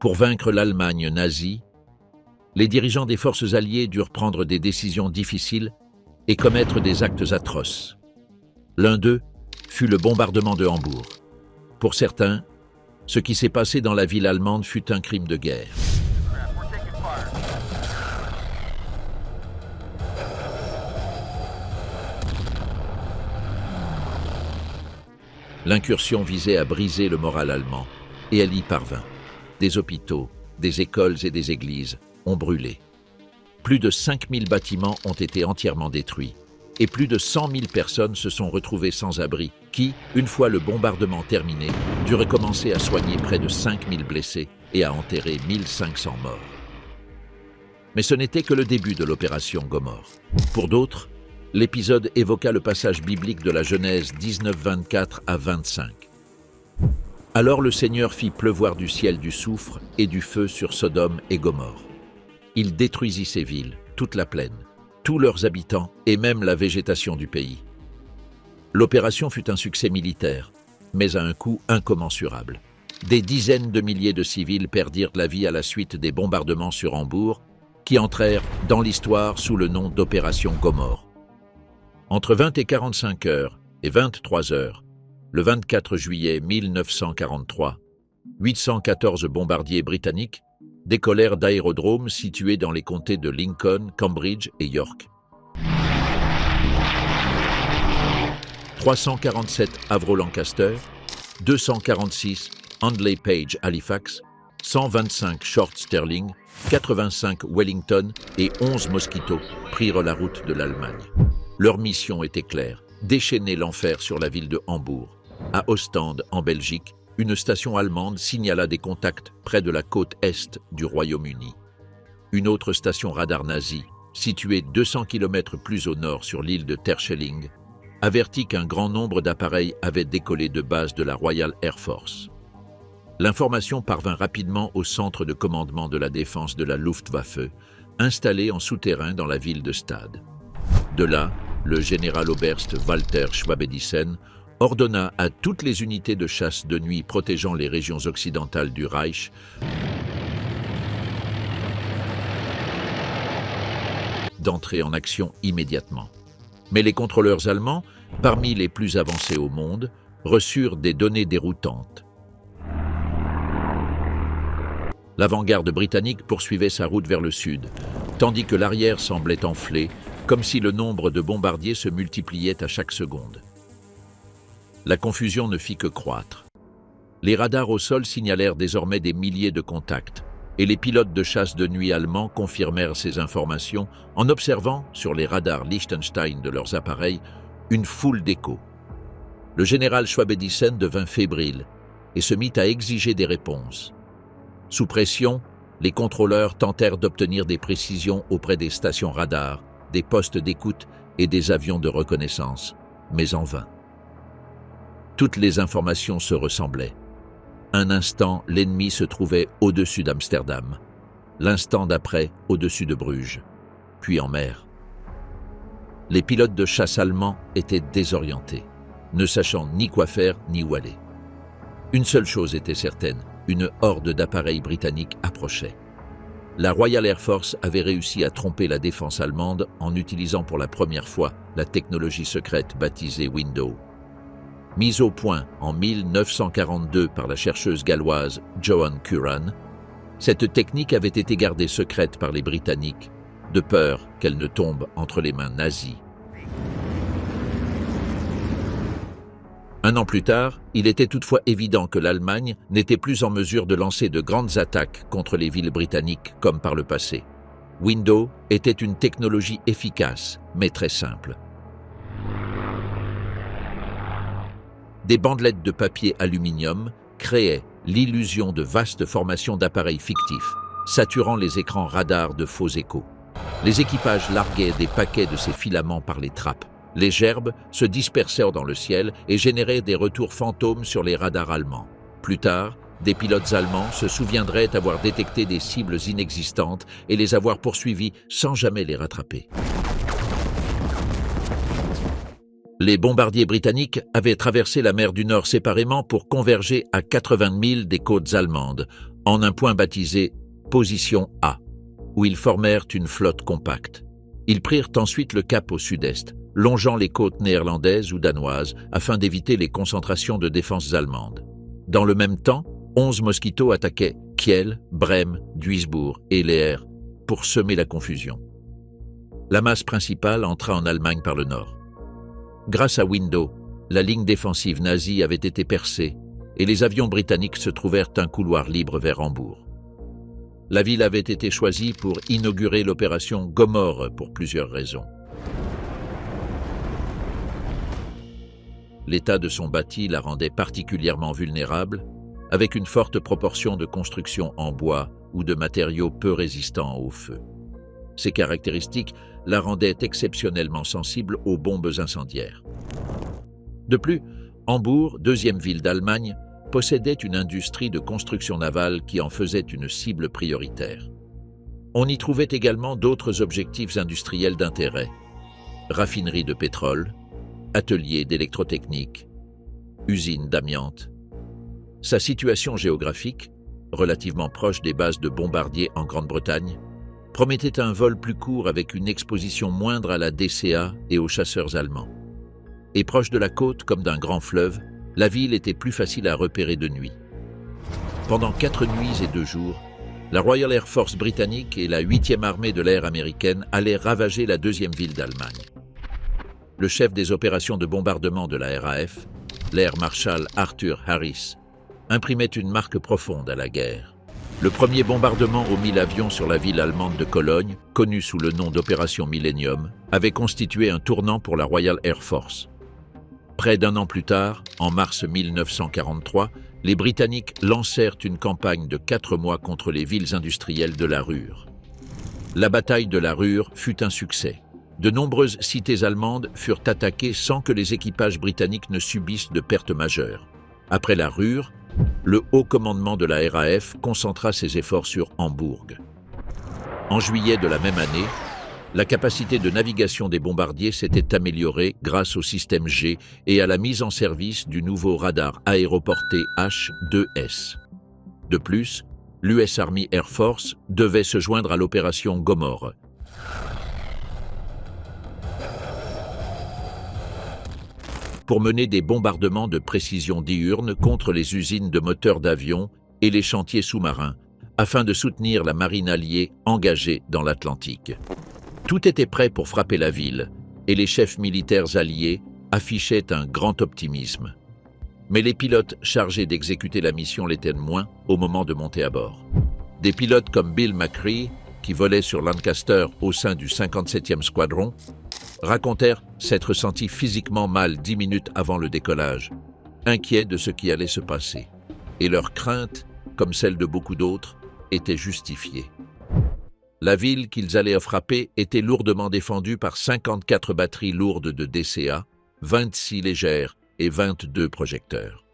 Pour vaincre l'Allemagne nazie, les dirigeants des forces alliées durent prendre des décisions difficiles et commettre des actes atroces. L'un d'eux fut le bombardement de Hambourg. Pour certains, ce qui s'est passé dans la ville allemande fut un crime de guerre. L'incursion visait à briser le moral allemand, et elle y parvint. Des hôpitaux, des écoles et des églises ont brûlé. Plus de 5000 bâtiments ont été entièrement détruits, et plus de 100 000 personnes se sont retrouvées sans abri, qui, une fois le bombardement terminé, dut recommencer à soigner près de 5000 blessés et à enterrer 1500 morts. Mais ce n'était que le début de l'opération Gomorrhe. Pour d'autres, l'épisode évoqua le passage biblique de la Genèse 19, 24 à 25. Alors le Seigneur fit pleuvoir du ciel du soufre et du feu sur Sodome et Gomorrhe. Il détruisit ces villes, toute la plaine, tous leurs habitants et même la végétation du pays. L'opération fut un succès militaire, mais à un coût incommensurable. Des dizaines de milliers de civils perdirent la vie à la suite des bombardements sur Hambourg, qui entrèrent dans l'histoire sous le nom d'opération Gomorrhe. Entre 20 et 45 heures et 23 heures, le 24 juillet 1943, 814 bombardiers britanniques décollèrent d'aérodromes situés dans les comtés de Lincoln, Cambridge et York. 347 Avro Lancaster, 246 Handley Page Halifax, 125 Short Sterling, 85 Wellington et 11 Mosquito prirent la route de l'Allemagne. Leur mission était claire, déchaîner l'enfer sur la ville de Hambourg. À Ostende, en Belgique, une station allemande signala des contacts près de la côte est du Royaume-Uni. Une autre station radar nazie, située 200 km plus au nord sur l'île de Terschelling, avertit qu'un grand nombre d'appareils avaient décollé de base de la Royal Air Force. L'information parvint rapidement au centre de commandement de la défense de la Luftwaffe, installé en souterrain dans la ville de Stade. De là, le général-oberst Walter Schwabedissen ordonna à toutes les unités de chasse de nuit protégeant les régions occidentales du Reich d'entrer en action immédiatement. Mais les contrôleurs allemands, parmi les plus avancés au monde, reçurent des données déroutantes. L'avant-garde britannique poursuivait sa route vers le sud, tandis que l'arrière semblait enflé, comme si le nombre de bombardiers se multipliait à chaque seconde. La confusion ne fit que croître. Les radars au sol signalèrent désormais des milliers de contacts, et les pilotes de chasse de nuit allemands confirmèrent ces informations en observant, sur les radars Liechtenstein de leurs appareils, une foule d'échos. Le général Schwabedissen devint fébrile et se mit à exiger des réponses. Sous pression, les contrôleurs tentèrent d'obtenir des précisions auprès des stations radars, des postes d'écoute et des avions de reconnaissance, mais en vain. Toutes les informations se ressemblaient. Un instant, l'ennemi se trouvait au-dessus d'Amsterdam. L'instant d'après, au-dessus de Bruges, puis en mer. Les pilotes de chasse allemands étaient désorientés, ne sachant ni quoi faire ni où aller. Une seule chose était certaine, une horde d'appareils britanniques approchait. La Royal Air Force avait réussi à tromper la défense allemande en utilisant pour la première fois la technologie secrète baptisée Window. Mise au point en 1942 par la chercheuse galloise Joan Curran, cette technique avait été gardée secrète par les Britanniques, de peur qu'elle ne tombe entre les mains nazies. Un an plus tard, il était toutefois évident que l'Allemagne n'était plus en mesure de lancer de grandes attaques contre les villes britanniques comme par le passé. Window était une technologie efficace, mais très simple. Des bandelettes de papier aluminium créaient l'illusion de vastes formations d'appareils fictifs, saturant les écrans radars de faux échos. Les équipages larguaient des paquets de ces filaments par les trappes. Les gerbes se dispersèrent dans le ciel et généraient des retours fantômes sur les radars allemands. Plus tard, des pilotes allemands se souviendraient avoir détecté des cibles inexistantes et les avoir poursuivies sans jamais les rattraper. Les bombardiers britanniques avaient traversé la mer du Nord séparément pour converger à 80 milles des côtes allemandes, en un point baptisé « Position A », où ils formèrent une flotte compacte. Ils prirent ensuite le cap au sud-est, longeant les côtes néerlandaises ou danoises afin d'éviter les concentrations de défenses allemandes. Dans le même temps, 11 Mosquito attaquaient Kiel, Brême, Duisbourg et Leer pour semer la confusion. La masse principale entra en Allemagne par le nord. Grâce à Window, la ligne défensive nazie avait été percée et les avions britanniques se trouvèrent un couloir libre vers Hambourg. La ville avait été choisie pour inaugurer l'opération Gomorrhe pour plusieurs raisons. L'état de son bâti la rendait particulièrement vulnérable, avec une forte proportion de construction en bois ou de matériaux peu résistants au feu. Ces caractéristiques la rendaient exceptionnellement sensible aux bombes incendiaires. De plus, Hambourg, deuxième ville d'Allemagne, possédait une industrie de construction navale qui en faisait une cible prioritaire. On y trouvait également d'autres objectifs industriels d'intérêt: raffineries de pétrole, ateliers d'électrotechnique, usines d'amiante. Sa situation géographique, relativement proche des bases de bombardiers en Grande-Bretagne, promettait un vol plus court avec une exposition moindre à la DCA et aux chasseurs allemands. Et proche de la côte comme d'un grand fleuve, la ville était plus facile à repérer de nuit. Pendant 4 nuits et 2 jours, la Royal Air Force britannique et la 8e armée de l'air américaine allaient ravager la 2e ville d'Allemagne. Le chef des opérations de bombardement de la RAF, l'Air Marshal Arthur Harris, imprimait une marque profonde à la guerre. Le premier bombardement aux 1000 avions sur la ville allemande de Cologne, connu sous le nom d'opération Millennium, avait constitué un tournant pour la Royal Air Force. Près d'un an plus tard, en mars 1943, les Britanniques lancèrent une campagne de 4 mois contre les villes industrielles de la Ruhr. La bataille de la Ruhr fut un succès. De nombreuses cités allemandes furent attaquées sans que les équipages britanniques ne subissent de pertes majeures. Après la Ruhr, le haut commandement de la RAF concentra ses efforts sur Hambourg. En juillet de la même année, la capacité de navigation des bombardiers s'était améliorée grâce au système G et à la mise en service du nouveau radar aéroporté H-2S. De plus, l'US Army Air Force devait se joindre à l'opération Gomorrhe. Pour mener des bombardements de précision diurne contre les usines de moteurs d'avions et les chantiers sous-marins, afin de soutenir la marine alliée engagée dans l'Atlantique. Tout était prêt pour frapper la ville, et les chefs militaires alliés affichaient un grand optimisme. Mais les pilotes chargés d'exécuter la mission l'étaient moins au moment de monter à bord. Des pilotes comme Bill McCree, qui volait sur Lancaster au sein du 57e Squadron, racontèrent s'être sentis physiquement mal 10 minutes avant le décollage, inquiets de ce qui allait se passer. Et leur crainte, comme celle de beaucoup d'autres, était justifiée. La ville qu'ils allaient frapper était lourdement défendue par 54 batteries lourdes de DCA, 26 légères et 22 projecteurs.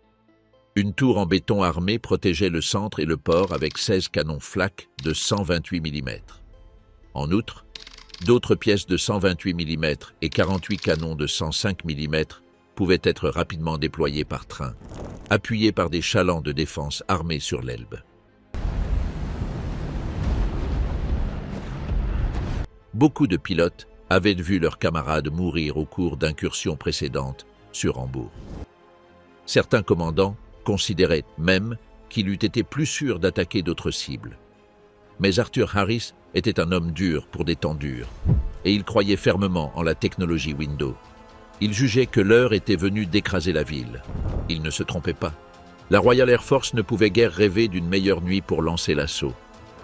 Une tour en béton armé protégeait le centre et le port avec 16 canons flak de 128 mm. En outre, d'autres pièces de 128 mm et 48 canons de 105 mm pouvaient être rapidement déployés par train, appuyés par des chalands de défense armés sur l'Elbe. Beaucoup de pilotes avaient vu leurs camarades mourir au cours d'incursions précédentes sur Hambourg. Certains commandants considéraient même qu'il eût été plus sûr d'attaquer d'autres cibles. Mais Arthur Harris était un homme dur pour des temps durs, et il croyait fermement en la technologie Window. Il jugeait que l'heure était venue d'écraser la ville. Il ne se trompait pas. La Royal Air Force ne pouvait guère rêver d'une meilleure nuit pour lancer l'assaut.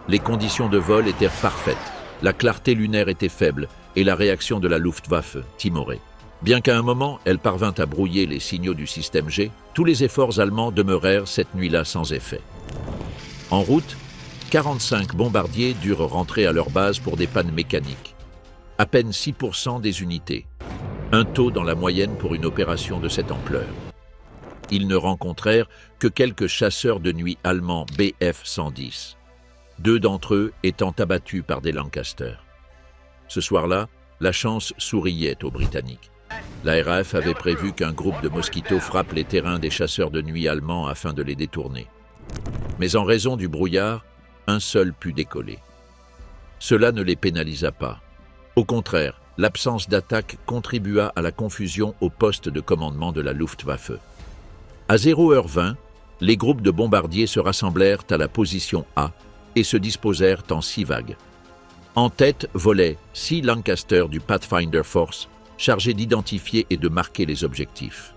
Les conditions de vol étaient parfaites, la clarté lunaire était faible et la réaction de la Luftwaffe timorée. Bien qu'à un moment, elle parvint à brouiller les signaux du système G, tous les efforts allemands demeurèrent cette nuit-là sans effet. En route, 45 bombardiers durent rentrer à leur base pour des pannes mécaniques. À peine 6% des unités, un taux dans la moyenne pour une opération de cette ampleur. Ils ne rencontrèrent que quelques chasseurs de nuit allemands Bf-110, 2 d'entre eux étant abattus par des Lancaster. Ce soir-là, la chance souriait aux Britanniques. La RAF avait prévu qu'un groupe de Mosquito frappe les terrains des chasseurs de nuit allemands afin de les détourner. Mais en raison du brouillard, un seul put décoller. Cela ne les pénalisa pas. Au contraire, l'absence d'attaque contribua à la confusion au poste de commandement de la Luftwaffe. À 0h20, les groupes de bombardiers se rassemblèrent à la position A et se disposèrent en 6 vagues. En tête volaient 6 Lancaster du Pathfinder Force, chargés d'identifier et de marquer les objectifs.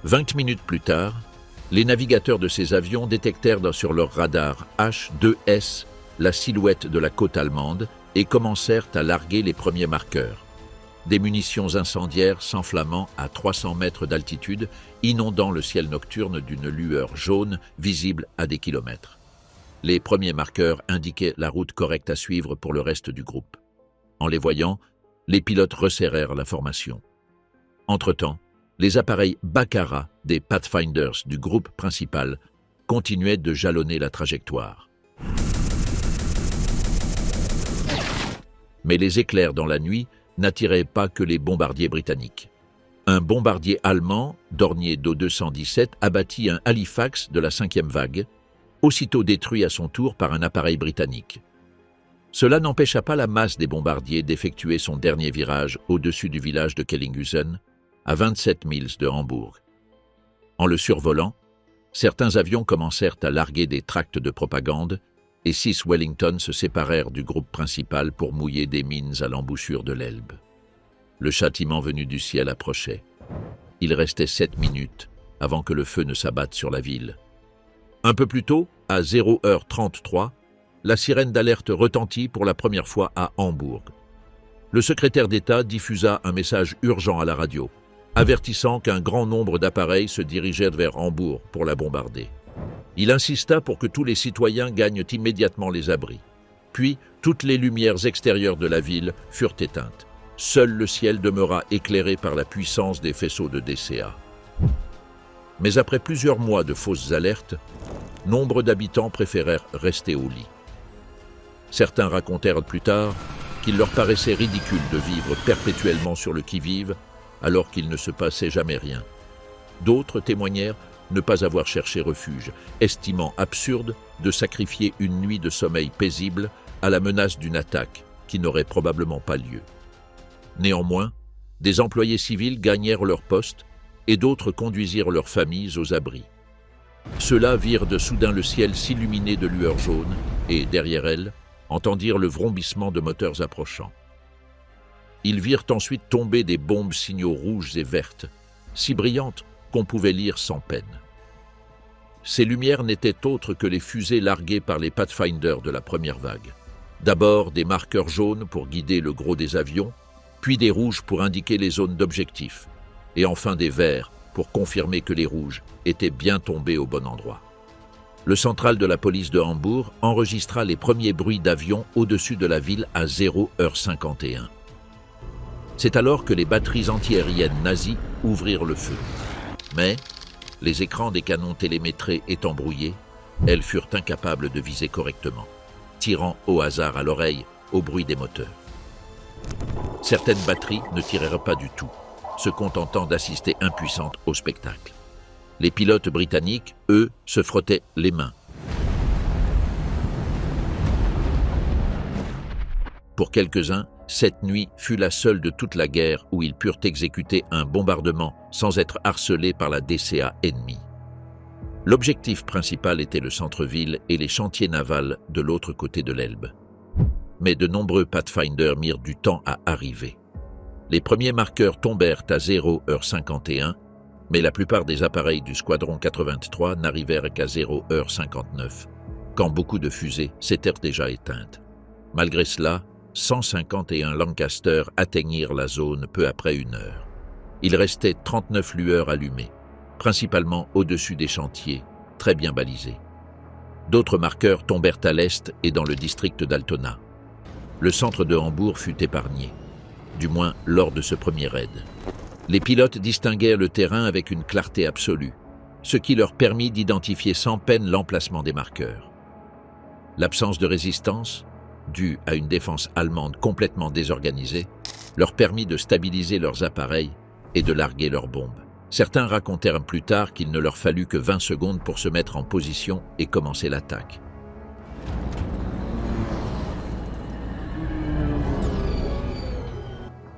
20 minutes plus tard, les navigateurs de ces avions détectèrent sur leur radar H-2S la silhouette de la côte allemande et commencèrent à larguer les premiers marqueurs. Des munitions incendiaires s'enflammant à 300 mètres d'altitude, inondant le ciel nocturne d'une lueur jaune visible à des kilomètres. Les premiers marqueurs indiquaient la route correcte à suivre pour le reste du groupe. En les voyant, les pilotes resserrèrent la formation. Entre-temps, les appareils Baccarat des Pathfinders du groupe principal continuaient de jalonner la trajectoire. Mais les éclairs dans la nuit n'attiraient pas que les bombardiers britanniques. Un bombardier allemand, Dornier d'O-217, abattit un Halifax de la 5e vague, aussitôt détruit à son tour par un appareil britannique. Cela n'empêcha pas la masse des bombardiers d'effectuer son dernier virage au-dessus du village de Kellinghusen, à 27 milles de Hambourg. En le survolant, certains avions commencèrent à larguer des tracts de propagande et 6 Wellington se séparèrent du groupe principal pour mouiller des mines à l'embouchure de l'Elbe. Le châtiment venu du ciel approchait. Il restait 7 minutes avant que le feu ne s'abatte sur la ville. Un peu plus tôt, à 0h33, la sirène d'alerte retentit pour la première fois à Hambourg. Le secrétaire d'État diffusa un message urgent à la radio, avertissant qu'un grand nombre d'appareils se dirigeaient vers Hambourg pour la bombarder. Il insista pour que tous les citoyens gagnent immédiatement les abris. Puis, toutes les lumières extérieures de la ville furent éteintes. Seul le ciel demeura éclairé par la puissance des faisceaux de DCA. Mais après plusieurs mois de fausses alertes, nombre d'habitants préférèrent rester au lit. Certains racontèrent plus tard qu'il leur paraissait ridicule de vivre perpétuellement sur le qui-vive alors qu'il ne se passait jamais rien. D'autres témoignèrent ne pas avoir cherché refuge, estimant absurde de sacrifier une nuit de sommeil paisible à la menace d'une attaque qui n'aurait probablement pas lieu. Néanmoins, des employés civils gagnèrent leur poste et d'autres conduisirent leurs familles aux abris. Ceux-là virent de soudain le ciel s'illuminer de lueurs jaunes et, derrière elles, entendirent le vrombissement de moteurs approchant. Ils virent ensuite tomber des bombes signaux rouges et vertes, si brillantes qu'on pouvait lire sans peine. Ces lumières n'étaient autres que les fusées larguées par les Pathfinders de la première vague. D'abord des marqueurs jaunes pour guider le gros des avions, puis des rouges pour indiquer les zones d'objectif, et enfin des verts pour confirmer que les rouges étaient bien tombés au bon endroit. Le central de la police de Hambourg enregistra les premiers bruits d'avions au-dessus de la ville à 0h51. C'est alors que les batteries antiaériennes nazies ouvrirent le feu. Mais, les écrans des canons télémétrés étant brouillés, elles furent incapables de viser correctement, tirant au hasard à l'oreille au bruit des moteurs. Certaines batteries ne tirèrent pas du tout, se contentant d'assister impuissantes au spectacle. Les pilotes britanniques, eux, se frottaient les mains. Pour quelques-uns, cette nuit fut la seule de toute la guerre où ils purent exécuter un bombardement sans être harcelés par la DCA ennemie. L'objectif principal était le centre-ville et les chantiers navals de l'autre côté de l'Elbe. Mais de nombreux Pathfinders mirent du temps à arriver. Les premiers marqueurs tombèrent à 0h51, mais la plupart des appareils du Squadron 83 n'arrivèrent qu'à 0h59, quand beaucoup de fusées s'étaient déjà éteintes. Malgré cela, 151 Lancaster atteignirent la zone peu après 1 heure. Il restait 39 lueurs allumées, principalement au-dessus des chantiers, très bien balisés. D'autres marqueurs tombèrent à l'est et dans le district d'Altona. Le centre de Hambourg fut épargné, du moins lors de ce premier raid. Les pilotes distinguèrent le terrain avec une clarté absolue, ce qui leur permit d'identifier sans peine l'emplacement des marqueurs. L'absence de résistance, due à une défense allemande complètement désorganisée, leur permit de stabiliser leurs appareils et de larguer leurs bombes, Certains racontèrent plus tard qu'il ne leur fallut que 20 secondes pour se mettre en position et commencer l'attaque.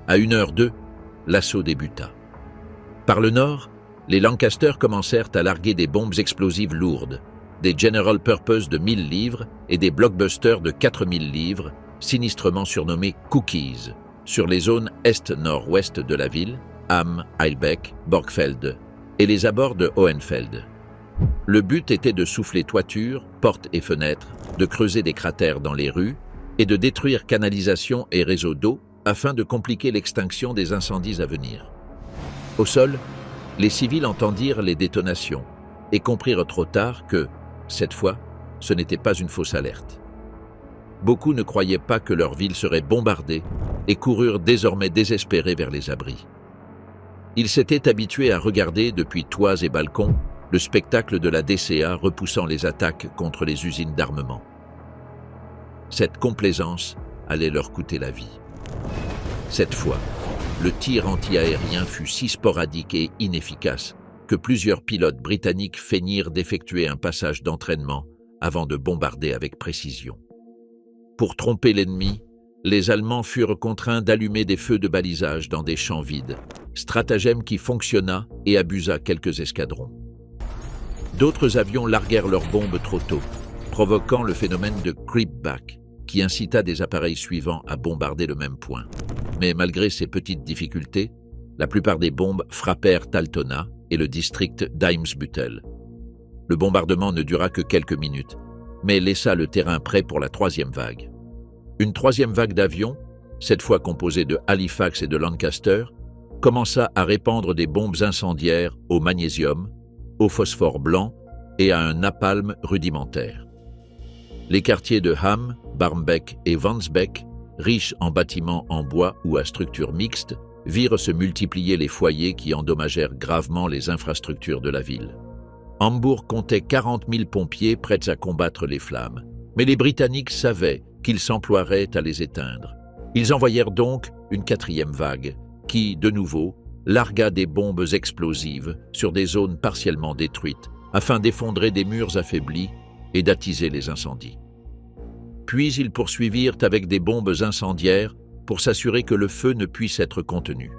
À 1h02, l'assaut débuta. Par le nord, les Lancaster commencèrent à larguer des bombes explosives lourdes, des General Purpose de 1000 livres et des Blockbusters de 4000 livres, sinistrement surnommés Cookies, sur les zones est-nord-ouest de la ville, Ham, Heilbeck, Borgfeld et les abords de Hohenfeld. Le but était de souffler toitures, portes et fenêtres, de creuser des cratères dans les rues et de détruire canalisations et réseaux d'eau afin de compliquer l'extinction des incendies à venir. Au sol, les civils entendirent les détonations et comprirent trop tard que, cette fois, ce n'était pas une fausse alerte. Beaucoup ne croyaient pas que leur ville serait bombardée et coururent désormais désespérés vers les abris. Ils s'étaient habitués à regarder depuis toits et balcons le spectacle de la DCA repoussant les attaques contre les usines d'armement. Cette complaisance allait leur coûter la vie. Cette fois, le tir anti-aérien fut si sporadique et inefficace que plusieurs pilotes britanniques feignirent d'effectuer un passage d'entraînement avant de bombarder avec précision. Pour tromper l'ennemi, les Allemands furent contraints d'allumer des feux de balisage dans des champs vides, stratagème qui fonctionna et abusa quelques escadrons. D'autres avions larguèrent leurs bombes trop tôt, provoquant le phénomène de creepback, qui incita des appareils suivants à bombarder le même point. Mais malgré ces petites difficultés, la plupart des bombes frappèrent Altona et le district d'Eimsbüttel. Le bombardement ne dura que quelques minutes, mais laissa le terrain prêt pour la troisième vague. Une troisième vague d'avions, cette fois composée de Halifax et de Lancaster, commença à répandre des bombes incendiaires au magnésium, au phosphore blanc et à un napalm rudimentaire. Les quartiers de Ham, Barmbek et Vansbeck, riches en bâtiments en bois ou à structure mixte, virent se multiplier les foyers qui endommagèrent gravement les infrastructures de la ville. Hambourg comptait 40 000 pompiers prêts à combattre les flammes, mais les Britanniques savaient qu'ils s'emploieraient à les éteindre. Ils envoyèrent donc une quatrième vague qui, de nouveau, largua des bombes explosives sur des zones partiellement détruites afin d'effondrer des murs affaiblis et d'attiser les incendies. Puis ils poursuivirent avec des bombes incendiaires pour s'assurer que le feu ne puisse être contenu.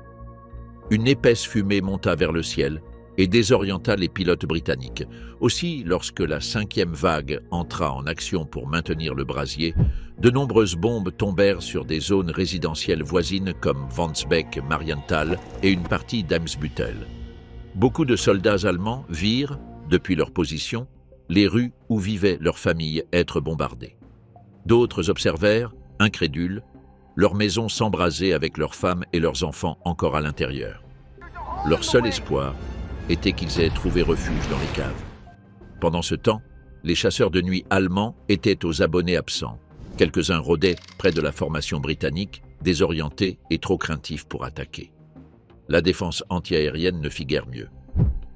Une épaisse fumée monta vers le ciel et désorienta les pilotes britanniques. Aussi, lorsque la cinquième vague entra en action pour maintenir le brasier, de nombreuses bombes tombèrent sur des zones résidentielles voisines comme Vansbeck, Marienthal et une partie d'Eimsbüttel. Beaucoup de soldats allemands virent, depuis leur position, les rues où vivaient leurs familles être bombardées. D'autres observèrent, incrédules, leurs maisons s'embraser avec leurs femmes et leurs enfants encore à l'intérieur. Leur seul espoir était qu'ils aient trouvé refuge dans les caves. Pendant ce temps, les chasseurs de nuit allemands étaient aux abonnés absents. Quelques-uns rôdaient près de la formation britannique, désorientés et trop craintifs pour attaquer. La défense antiaérienne ne fit guère mieux.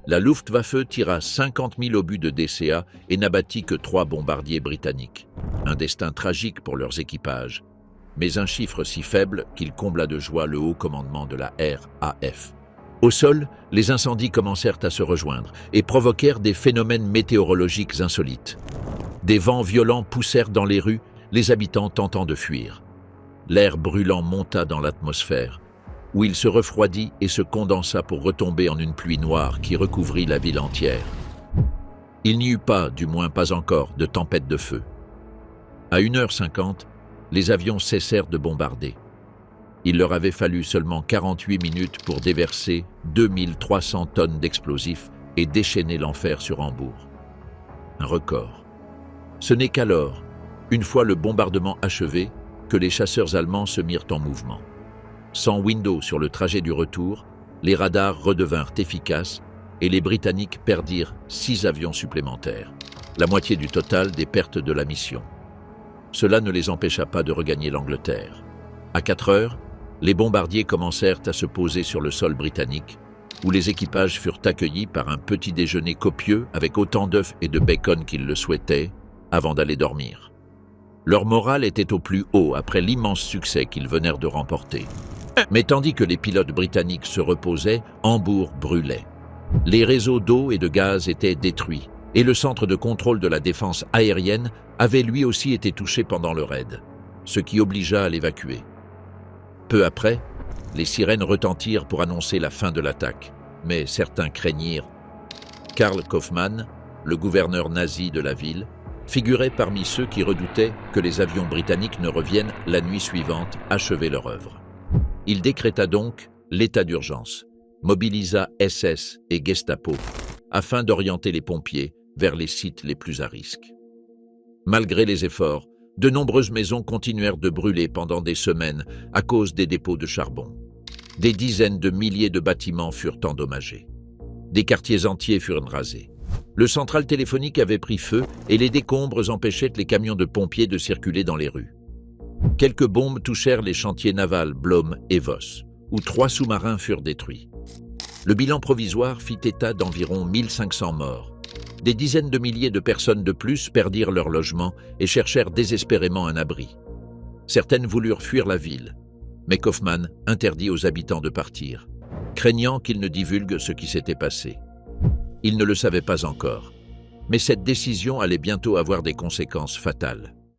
La Luftwaffe tira 50 000 obus de DCA et n'abattit que 3 bombardiers britanniques. Un destin tragique pour leurs équipages, mais un chiffre si faible qu'il combla de joie le haut commandement de la RAF. Au sol, les incendies commencèrent à se rejoindre et provoquèrent des phénomènes météorologiques insolites. Des vents violents poussèrent dans les rues, les habitants tentant de fuir. L'air brûlant monta dans l'atmosphère, où il se refroidit et se condensa pour retomber en une pluie noire qui recouvrit la ville entière. Il n'y eut pas, du moins pas encore, de tempête de feu. À 1h50, les avions cessèrent de bombarder. Il leur avait fallu seulement 48 minutes pour déverser 2300 tonnes d'explosifs et déchaîner l'enfer sur Hambourg. Un record. Ce n'est qu'alors, une fois le bombardement achevé, que les chasseurs allemands se mirent en mouvement. Sans Window sur le trajet du retour, les radars redevinrent efficaces et les Britanniques perdirent 6 avions supplémentaires, la moitié du total des pertes de la mission. Cela ne les empêcha pas de regagner l'Angleterre. À 4 heures, les bombardiers commencèrent à se poser sur le sol britannique, où les équipages furent accueillis par un petit déjeuner copieux avec autant d'œufs et de bacon qu'ils le souhaitaient, avant d'aller dormir. Leur morale était au plus haut après l'immense succès qu'ils venèrent de remporter. Mais tandis que les pilotes britanniques se reposaient, Hambourg brûlait. Les réseaux d'eau et de gaz étaient détruits, et le centre de contrôle de la défense aérienne avait lui aussi été touché pendant le raid, ce qui obligea à l'évacuer. Peu après, les sirènes retentirent pour annoncer la fin de l'attaque, mais certains craignirent. Karl Kaufmann, le gouverneur nazi de la ville, figurait parmi ceux qui redoutaient que les avions britanniques ne reviennent la nuit suivante achever leur œuvre. Il décréta donc l'état d'urgence, mobilisa SS et Gestapo afin d'orienter les pompiers vers les sites les plus à risque. Malgré les efforts, de nombreuses maisons continuèrent de brûler pendant des semaines à cause des dépôts de charbon. Des dizaines de milliers de bâtiments furent endommagés. Des quartiers entiers furent rasés. Le central téléphonique avait pris feu et les décombres empêchaient les camions de pompiers de circuler dans les rues. Quelques bombes touchèrent les chantiers navals Blohm et Voss, où 3 sous-marins furent détruits. Le bilan provisoire fit état d'environ 1500 morts. Des dizaines de milliers de personnes de plus perdirent leur logement et cherchèrent désespérément un abri. Certaines voulurent fuir la ville, mais Kaufmann interdit aux habitants de partir, craignant qu'ils ne divulguent ce qui s'était passé. Il ne le savait pas encore, mais cette décision allait bientôt avoir des conséquences fatales.